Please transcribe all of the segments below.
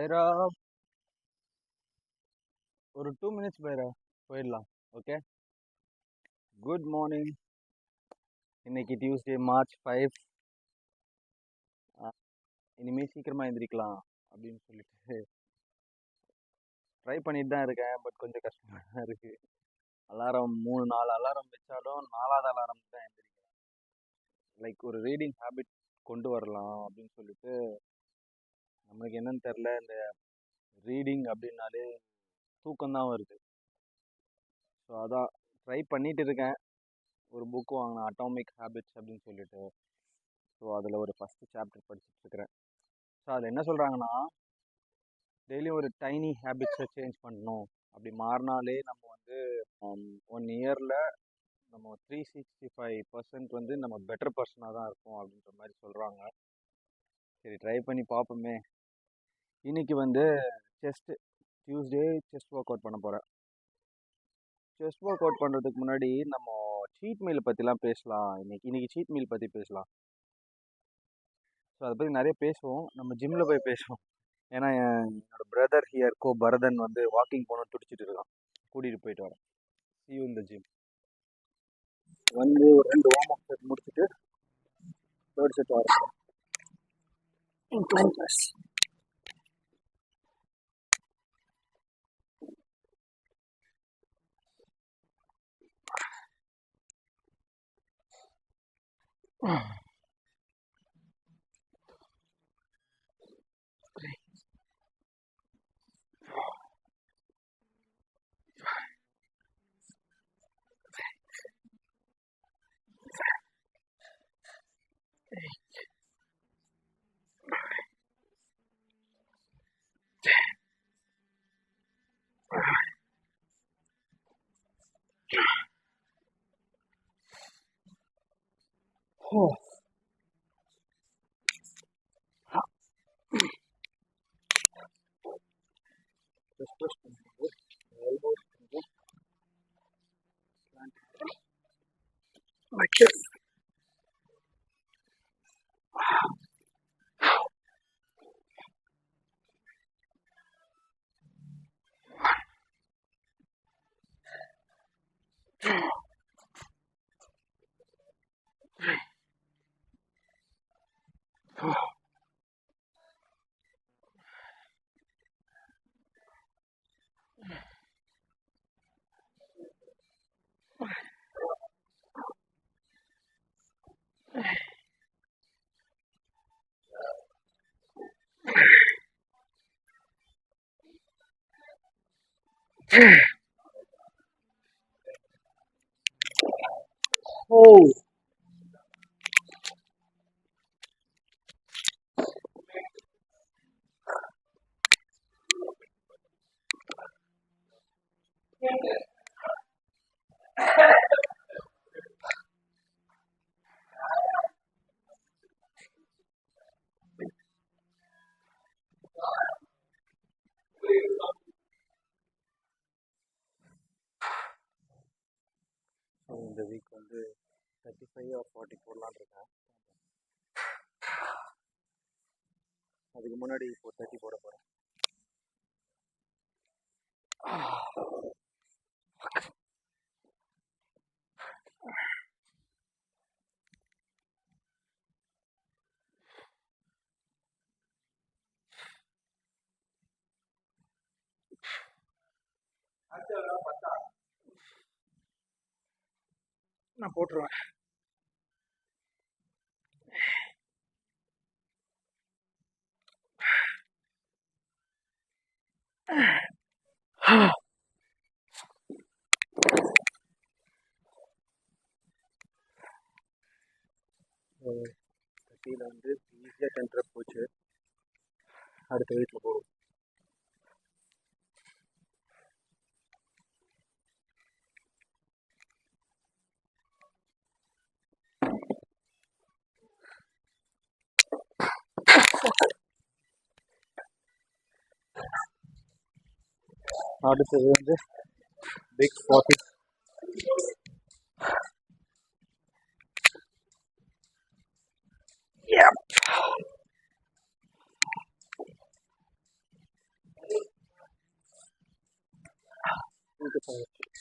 பைரா ஒரு 2 மினிட்ஸ் பைரா போயிடலாம். Okay, good morning. இன்னைக்கு டியூஸ்டே March 5. இனிமே சீக்கிரமா எந்திரிக்கலாம் அப்படின்னு சொல்லிட்டு ட்ரை பண்ணிட்டு தான் இருக்கேன். பட் கொஞ்சம் கஷ்டமா தான் இருக்கு. அலாரம் 3-4 அலாரம் வச்சாலும் 4வது அலாரம் தான் எந்திரிக்கிறேன். லைக் ஒரு ரீடிங் ஹேபிட் கொண்டு வரலாம் அப்படின்னு சொல்லிட்டு. நம்மளுக்கு என்னன்னு தெரில, இந்த ரீடிங் அப்படின்னாலே தூக்கம் தான் வருது. ஸோ அதான் ட்ரை பண்ணிட்டு இருக்கேன். ஒரு புக் வாங்கினேன், அட்டாமிக் ஹேபிட்ஸ் அப்படின்னு சொல்லிட்டு. ஸோ அதில் ஒரு ஃபஸ்ட்டு சாப்டர் படிச்சுட்டு இருக்கிறேன். ஸோ அதில் என்ன சொல்கிறாங்கன்னா, டெய்லியும் ஒரு டைனி ஹேபிட்ஸை சேஞ்ச் பண்ணணும். அப்படி மாறினாலே நம்ம வந்து 1 இயரில் நம்ம 365% வந்து நம்ம பெட்டர் பர்சனாக தான் இருக்கும் அப்படின்ற மாதிரி சொல்கிறாங்க. சரி, ட்ரை பண்ணி பார்ப்போமே. இன்னைக்கு வந்து டியூஸ்டே செஸ்ட் ஒர்க் அவுட் பண்ண போகிறேன். செஸ்ட் ஒர்க் அவுட் பண்ணுறதுக்கு முன்னாடி நம்ம சீட் மீல் பற்றிலாம் பேசலாம். இன்னைக்கு சீட் மீல் பற்றி பேசலாம். ஸோ அதை பற்றி நிறைய பேசுவோம். நம்ம ஜிம்மில் போய் பேசுவோம். ஏன்னா என்னோட பிரதர் ஹியர் பரதன் வந்து வாக்கிங் போகணும்னு துடிச்சிட்டு இருக்கான். கூட்டிகிட்டு போயிட்டு வரேன். see you in the gym. வந்து ஒரு 2 வார்ம் அப் செட் முடிச்சுட்டு 3rd செட் ஆரம்பிக்கும். Incline press. இந்த வீக் வந்து 35 or 40 போடலான் இருக்கேன். அதுக்கு முன்னாடி இப்போ 30 போட போகிறேன். நான் போட்டுருவேன். கட்டியில் வந்து ஈஸியாக 10 rep போச்சு. அடுத்த வீட்டில் போடுவோம். அடுத்தது வந்து பிக் 40. ஸ்டிஃப் ஆயிடுச்சு.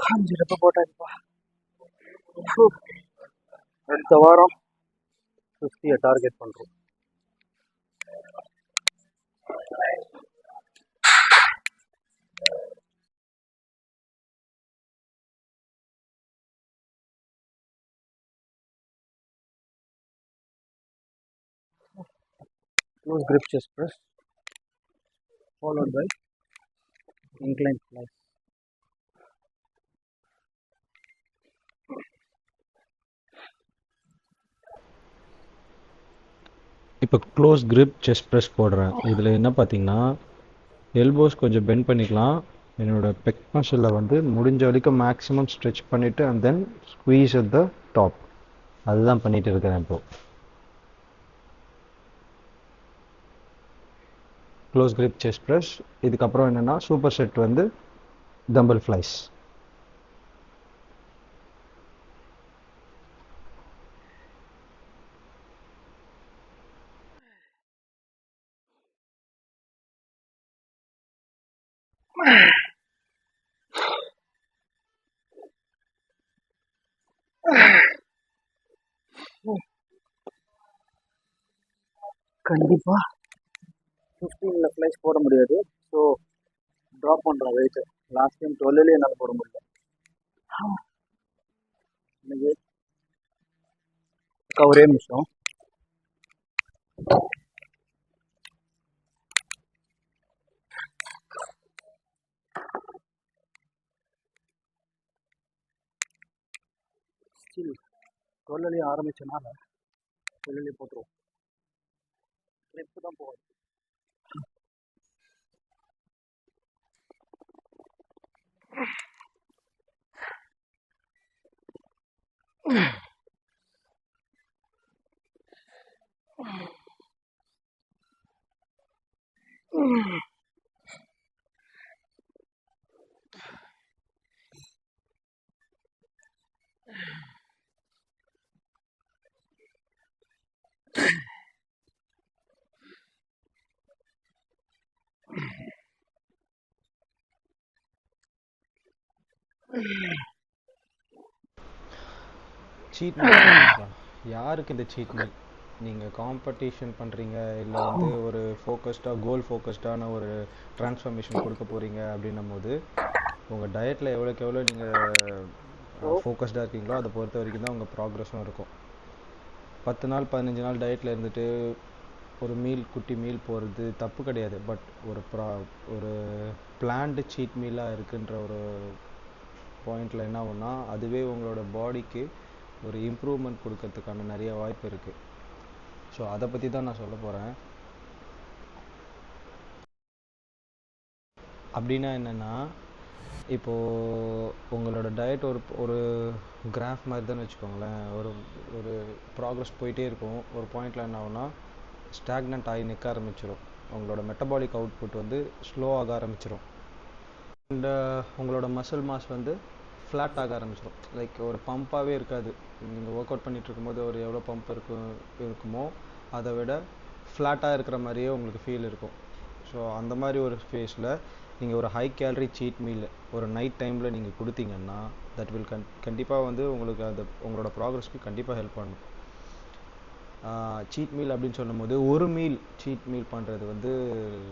காஞ்சிருப்ப போட்டாச்சுப்பா. அடுத்த வாரம் 50 டார்கெட் பண்றோம். Close grip chest press followed by incline flex. இப்போ க்ளோஸ் grip செஸ்ட் ப்ரெஸ் போடுறேன். இதில் என்ன பார்த்தீங்கன்னா எல்போஸ் கொஞ்சம் பெண்ட் பண்ணிக்கலாம். என்னோடய பெக் மசிலில் வந்து முடிஞ்ச வரைக்கும் மேக்ஸிமம் ஸ்ட்ரெச் பண்ணிவிட்டு and then squeeze at the top. அதுதான் பண்ணிகிட்டு இருக்கிறேன் இப்போது. Close grip chest press. இதுக்கப்புறம் என்னென்னா சூப்பர் செட் வந்து டம்பிள் ஃப்ளைஸ். கண்டிப்பா 15ல ஃப்ளைஸ் போட முடியாது. ஸோ ட்ராப் பண்ணுறேன் வெயிட். லாஸ்ட் டைம் 12லேயே என்னால் போட முடியல. எனக்கு ஒரே நிமிஷம். ஸ்டில் 12லேயே ஆரம்பிச்சனால 12லேயே போட்டுருவோம். ட்ரிப்பு தான் போகாது. சீட் மீல் யாருக்கு இந்த சீட் மீல்? நீங்கள் காம்படிஷன் பண்ணுறீங்க, இல்லை வந்து ஒரு கோல் ஃபோக்கஸ்டான ஒரு ட்ரான்ஸ்ஃபர்மேஷன் கொடுக்க போகிறீங்க அப்படின்னும் போது உங்கள் டயட்டில் எவ்வளோக்கு எவ்வளோ நீங்கள் ஃபோக்கஸ்டாக இருக்கீங்களோ அதை பொறுத்த வரைக்கும் தான் உங்கள் ப்ராக்ரஸும் இருக்கும். 10 நாள் 15 நாள் டயட்டில் இருந்துட்டு ஒரு குட்டி மீல் போகிறது தப்பு கிடையாது. பட் ஒரு பிளான்டு சீட் மீலாக இருக்குன்ற ஒரு பாயிண்டில் என்ன ஆகும்னா அதுவே உங்களோட பாடிக்கு ஒரு இம்ப்ரூவ்மெண்ட் கொடுக்கறதுக்கான நிறைய வாய்ப்பு இருக்குது. ஸோ அதை பற்றி தான் நான் சொல்ல போகிறேன். அப்படின்னா என்னென்னா, இப்போது உங்களோட டயட் ஒரு கிராஃப் மாதிரி தான் வச்சுக்கோங்களேன். ஒரு ப்ராக்ரஸ் போயிட்டே இருக்கும். ஒரு பாயிண்டில் என்ன ஆகும்னா ஸ்டாக்னண்ட் ஆகி நிற்க ஆரம்பிச்சிடும். உங்களோட மெட்டபாலிக் அவுட்புட் வந்து ஸ்லோ ஆக ஆரம்பிச்சிடும். அண்ட் உங்களோட மசில் மாஸ் வந்து ஃப்ளாட் ஆக ஆரம்பிச்சிடும். லைக் ஒரு பம்பாகவே இருக்காது. நீங்கள் ஒர்க் அவுட் பண்ணிகிட்டு இருக்கும்போது ஒரு எவ்வளோ பம்ப் இருக்குமோ அதை விட ஃப்ளாட்டாக இருக்கிற மாதிரியே உங்களுக்கு ஃபீல் இருக்கும். ஸோ அந்த மாதிரி ஒரு ஃபேஸில் நீங்கள் ஒரு ஹை கேலரி சீட் மீல் ஒரு நைட் டைமில் நீங்கள் கொடுத்தீங்கன்னா தட் வில் கண்டிப்பாக வந்து உங்களுக்கு உங்களோட ப்ராக்ரஸ்க்கு கண்டிப்பாக ஹெல்ப் பண்ணும். சீட் மீல் அப்படின்னு சொல்லும் போது ஒரு சீட் மீல் பண்ணுறது வந்து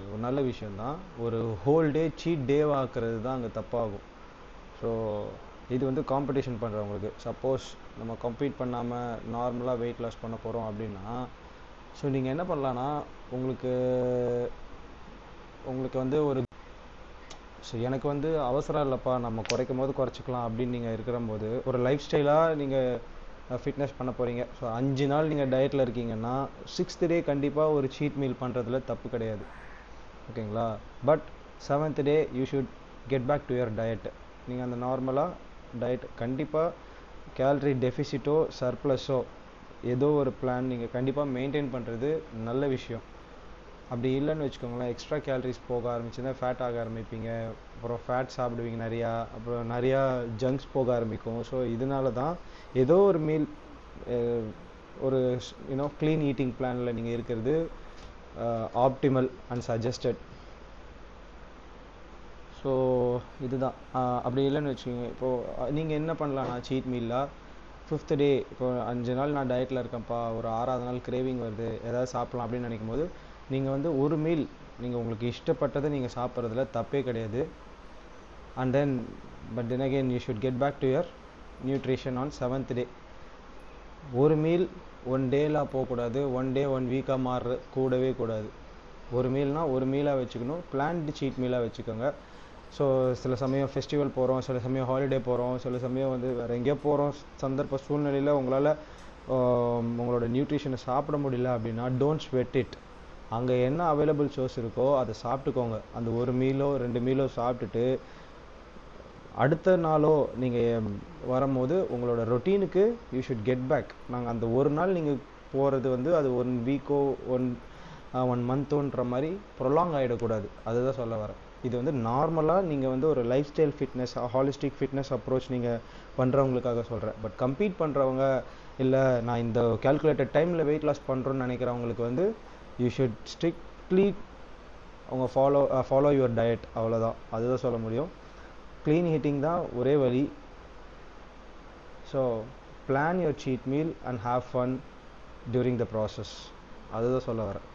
ஒரு நல்ல விஷயந்தான். ஒரு ஹோல் டே சீட் டேவாக்குறது தான் அங்கே தப்பாகும். ஸோ இது வந்து காம்படிஷன் பண்ணுறவங்களுக்கு. சப்போஸ் நம்ம கம்ப்ளீட் பண்ணாமல் நார்மலாக வெயிட் லாஸ் பண்ண போகிறோம் அப்படின்னா ஸோ நீங்கள் என்ன பண்ணலான்னா உங்களுக்கு வந்து ஸோ எனக்கு வந்து அவசரம் இல்லைப்பா, நம்ம குறைக்கும் போது குறைச்சிக்கலாம் அப்படின்னு நீங்கள் இருக்கிறம்போது, ஒரு லைஃப் ஸ்டைலாக நீங்கள் ஃபிட்னஸ் பண்ண போகிறீங்க. ஸோ 5 நாள் நீங்கள் டயட்டில் இருக்கீங்கன்னா 6th டே கண்டிப்பாக ஒரு சீட் மீல் பண்ணுறதுல தப்பு கிடையாது. ஓகேங்களா? But 7th day you should get back to your diet. நீங்கள் அந்த நார்மலாக டயட் கண்டிப்பாக கேலரி டெஃபிசிட்டோ சர்ப்ளஸோ ஏதோ ஒரு பிளான் நீங்கள் கண்டிப்பாக மெயின்டைன் பண்ணுறது நல்ல விஷயம். அப்படி இல்லைன்னு வச்சுக்கோங்களேன், எக்ஸ்ட்ரா கேலரிஸ் போக ஆரம்பிச்சுன்னா ஃபேட் ஆக ஆரம்பிப்பீங்க. அப்புறம் ஃபேட் சாப்பிடுவீங்க நிறையா, அப்புறம் நிறையா ஜங்க்ஸ் போக ஆரம்பிக்கும். ஸோ இதனால தான் ஏதோ ஒரு மீல், ஒரு க்ளீன் ஈட்டிங் பிளானில் நீங்கள் இருக்கிறது ஆப்டிமல் அண்ட் சஜஸ்டட். ஸோ இதுதான். அப்படி இல்லைன்னு வச்சுக்கோங்க, இப்போது நீங்கள் என்ன பண்ணலாம்னா சீட் மீலாக 5th டே, இப்போ 5 நாள் நான் டயட்டில் இருக்கேன்ப்பா, ஒரு 6வது நாள் கிரேவிங் வருது, ஏதாவது சாப்பிட்லாம் அப்படின்னு நினைக்கும் போது நீங்கள் வந்து ஒரு மீல் நீங்கள் உங்களுக்கு இஷ்டப்பட்டதை நீங்கள் சாப்பிட்றதுல தப்பே கிடையாது. And then then again you should get back to your nutrition on 7th day. ஒரு மீல் ஒன் டேலாம் போகக்கூடாது, ஒன் டே 1 வீக்காக மாறுற கூடவே கூடாது. ஒரு மீல்னால் ஒரு மீலாக வச்சுக்கணும், பிளான்டு சீட் மீலாக வச்சுக்கோங்க. ஸோ சில சமயம் ஃபெஸ்டிவல் போகிறோம், சில சமயம் ஹாலிடே போகிறோம், சில சமயம் வந்து வேறு எங்கேயோ போகிறோம், சந்தர்ப்ப சூழ்நிலையில் உங்களால் உங்களோட நியூட்ரிஷனை சாப்பிட முடியல அப்படின்னா டோன்ட் ஸ்வெட் இட். அங்கே என்ன அவைலபிள் சோர்ஸ் இருக்கோ அதை சாப்பிட்டுக்கோங்க. அந்த ஒரு மீலோ 2 மீலோ சாப்பிட்டுட்டு அடுத்த நாளோ நீங்கள் வரும்போது உங்களோட ரொட்டீனுக்கு யூ ஷுட் கெட் பேக். நாங்கள் அந்த ஒரு நாள் நீங்கள் போகிறது வந்து அது 1 வீக்கோ 1 மந்த்தோன்ற மாதிரி ப்ரொலாங் ஆகிடக்கூடாது. அதுதான் சொல்ல வரேன். இது வந்து நார்மலாக நீங்கள் வந்து ஒரு life style fitness, holistic fitness approach நீங்கள் பண்ணுறவங்களுக்காக சொல்கிறேன். பட் கம்பீட் பண்ணுறவங்க, இல்லை நான் இந்த கேல்குலேட்டட் டைமில் வெயிட் லாஸ் பண்ணுறோன்னு நினைக்கிறவங்களுக்கு வந்து யூ ஷுட் ஸ்ட்ரிக்ட்லி அவங்க ஃபாலோ யுவர் டயட். அவ்வளோதான், அதுதான் சொல்ல முடியும். க்ளீன் ஈட்டிங் தான் ஒரே வழி. So plan your cheat meal and have fun during the process. அதுதான் சொல்ல வரேன்.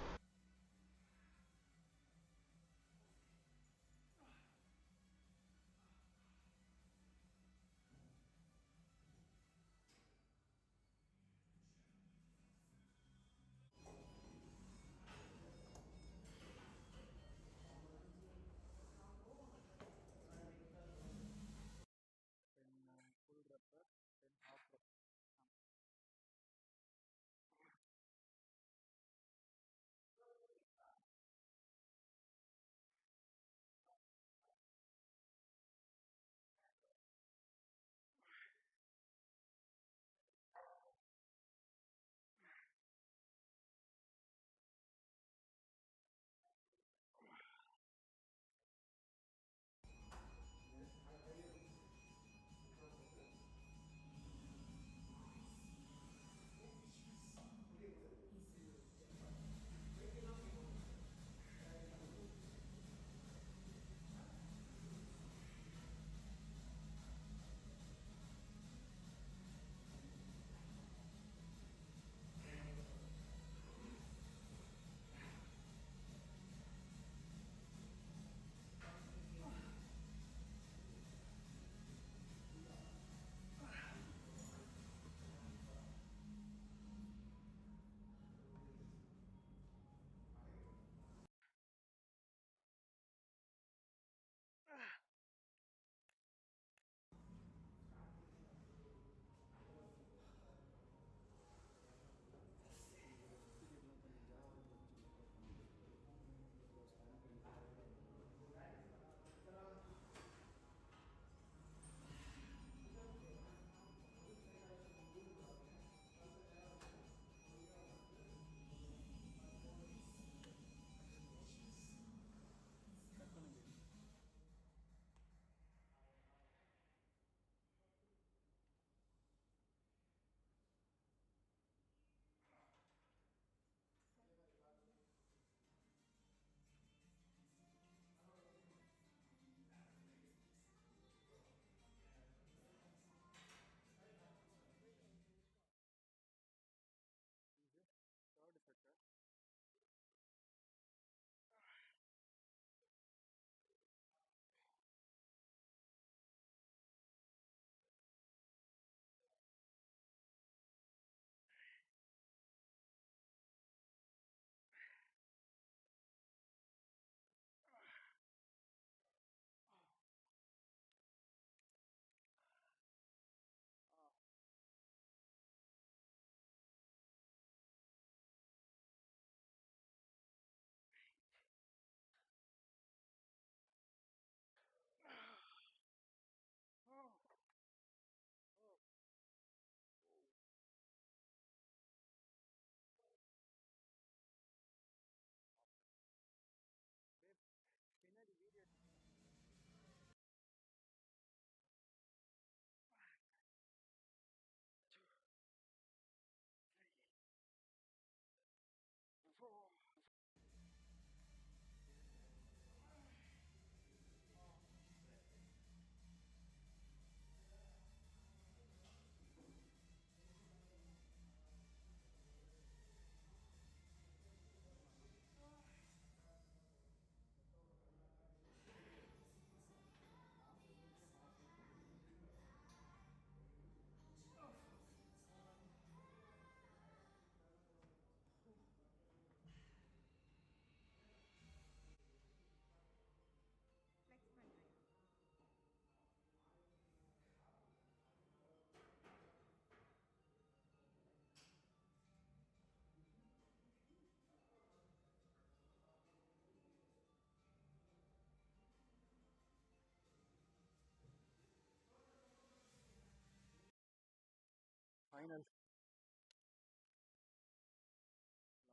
ஃபைனல்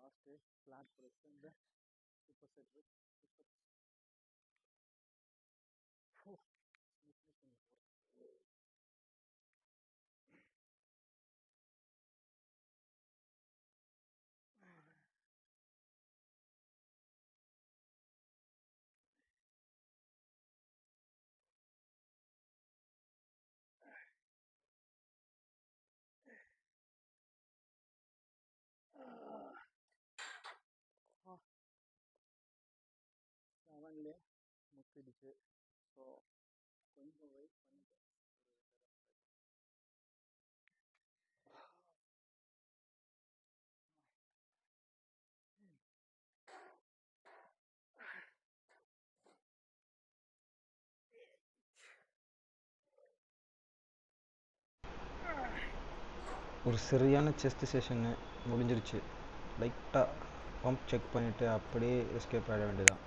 லாஸ்ட்டு ஃப்ளாட் ப்ரெஸ் இந்த சூப்பர் செட் வித் புஷ்அப்ஸ். அவன்லே முக்கிடுச்சு. ஸோ கொஞ்சம் வெயிட் பண்ணிட்டு ஒரு 2 ரன் ட்ரை பண்ணுவோம். ஒரு சரியான செஸ்ட் செஷன்னு முடிஞ்சிருச்சு. லைட்டாக பம்ப் செக் பண்ணிவிட்டு அப்படியே எஸ்கேப் ஆகிட வேண்டியதான்.